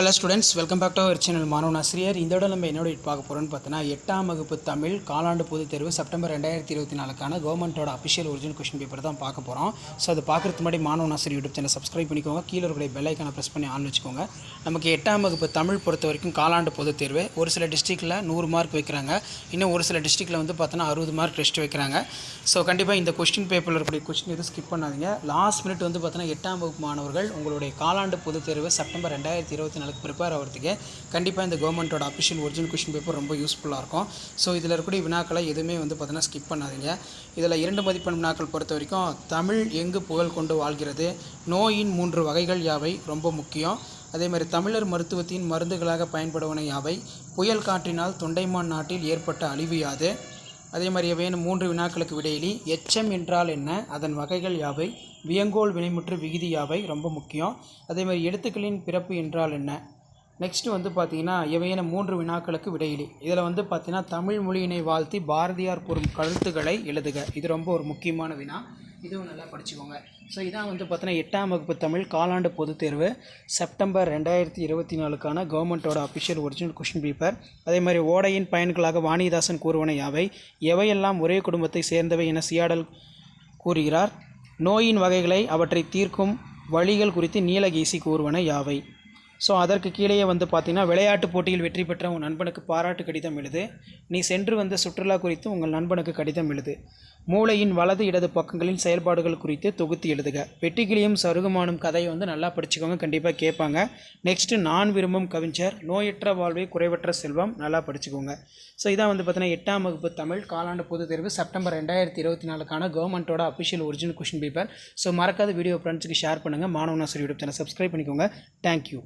Hello students, welcome back to our channel மாணவன் ஆசிரியர். இந்த விட நம்ம என்னோட பார்க்க போகிறோன்னு பார்த்தோன்னா 8ஆம் வகுப்பு தமிழ் காலாண்டு பொதுத் தேர்வு செப்டம்பர் 2024க்கான கவர்மெண்ட்டோட அஃபிஷியல் ஒரிஜினல் கொஸ்டின் பேப்பர் தான் பார்க்க போகிறோம். ஸோ அது பார்க்குறதுக்கு முன்னாடி மாணவன் ஆசிரியர் யூடியூப் சேனல் சப்ஸ்கிரைப் பண்ணிக்கோங்க. கீழே இருக்கிற பெல் ஐக்கானை ப்ரெஸ் பண்ணி ஆன் வச்சுக்கோங்க. நமக்கு 8ஆம் வகுப்பு தமிழ் பொறுத்த வரைக்கும் காலாண்டு பொதுத் தேர்வு ஒரு சில டிஸ்ட்ரிக்டில் 100 மார்க் வைக்கிறாங்க, இன்னும் ஒரு சில டிஸ்ட்ரிக்டில் வந்து பார்த்தோன்னா 60 மார்க் டெஸ்ட் வைக்கிறாங்க. ஸோ கண்டிப்பாக இந்த கொஸ்டின் பேப்பரில் இருக்கக்கூடிய கொஸ்டின் எதுவும் ஸ்கிப் பண்ணாதீங்க. லாஸ்ட் மினிட் வந்து பார்த்தோன்னா 8ஆம் வகுப்பு மாணவர்கள் உங்களுடைய காலாண்டு பொதுத் தேர்வு செப்டம்பர் 2024 ப்ரிப்பேர் ஆகிறதுக்கு கண்டிப்பாக இந்த கவர்மெண்ட்டோட அஃபிஷியல் ஒரிஜினல் கொஸ்டின் பேப்பர் ரொம்ப யூஸ்ஃபுல்லாக இருக்கும். ஸோ இதில் இருக்கக்கூடிய வினாக்களை எதுவுமே வந்து பார்த்தீங்கன்னா ஸ்கிப் பண்ணாதீங்க. இதில் 2 மதிப்பெண் வினாக்கள் பொறுத்த வரைக்கும் தமிழ் எங்கு புகழ் கொண்டு வாழ்கிறது, நோயின் 3 வகைகள் யாவை ரொம்ப முக்கியம், அதே மாதிரி தமிழர் மருத்துவத்தின் மருந்துகளாக பயன்படுவன யாவை, புயல் காற்றினால் தொண்டைமான் நாட்டில் ஏற்பட்ட அழிவு யாது, அதே மாதிரி எவையேனும் 3 வினாக்களுக்கு விடையிலி எச்சம் என்றால் என்ன, அதன் வகைகள் யாவை, வியங்கோல் வினைமுற்று விகுதி யாவை ரொம்ப முக்கியம், அதே மாதிரி எழுத்துக்களின் பிறப்பு என்றால் என்ன. நெக்ஸ்ட்டு வந்து பார்த்திங்கன்னா எவையேனும் 3 வினாக்களுக்கு விடையிலி. இதில் வந்து பார்த்திங்கன்னா தமிழ் மொழியினை வாழ்த்தி பாரதியார் கூறும் கருத்துக்களை எழுதுக. இது ரொம்ப ஒரு முக்கியமான வினா, இதுவும் நல்லா படிச்சுக்கோங்க. ஸோ இதான் வந்து பார்த்தீங்கன்னா 8ஆம் வகுப்பு தமிழ் காலாண்டு பொதுத் தேர்வு செப்டம்பர் 2024க்கான கவர்மெண்ட்டோட அஃபிஷியல் ஒரிஜினல் கொஸ்டின் பேப்பர். அதே மாதிரி ஓடையின் பயன்களாக வாணிதாசன் கூறுவன யாவை, எவையெல்லாம் ஒரே குடும்பத்தை சேர்ந்தவை என சியாடல் கூறுகிறார், நோயின் வகைகளை அவற்றை தீர்க்கும் வழிகள் குறித்து நீலகேசி கூறுவன யாவை. ஸோ அதற்கு கீழே வந்து பார்த்திங்கன்னா விளையாட்டுப் போட்டியில் வெற்றி பெற்ற உங்கள் நண்பனுக்கு பாராட்டு கடிதம் எழுது, நீ சென்று வந்த சுற்றுலா குறித்து உங்கள் நண்பனுக்கு கடிதம் எழுது, மூளையின் வலது இடது பக்கங்களின் செயல்பாடுகள் குறித்து தொகுத்து எழுதுக. வெட்டிக்கிளியும் சருகுமானும் கதையை வந்து நல்லா படிச்சுக்கோங்க, கண்டிப்பாக கேட்பாங்க. நெக்ஸ்ட்டு நான் விரும்பும் கவிஞர், நோயற்ற வாழ்வே குறைவற்ற செல்வம், நல்லா படிச்சுக்கோங்க. ஸோ இதான் வந்து பார்த்தீங்கன்னா 8ஆம் வகுப்பு தமிழ் காலாண்டு பொதுத் தேர்வு செப்டம்பர் 2024க்கான கவர்மெண்ட்டோட official original question paper. So மறக்காத வீடியோ ஃப்ரெண்ட்ஸுக்கு ஷேர் பண்ணுங்கள். மாணவன் ஆசிரியர் யூடியூப் சேனல் சப்ஸ்கிரைப் பண்ணிக்கோங்க. தேங்க்யூ.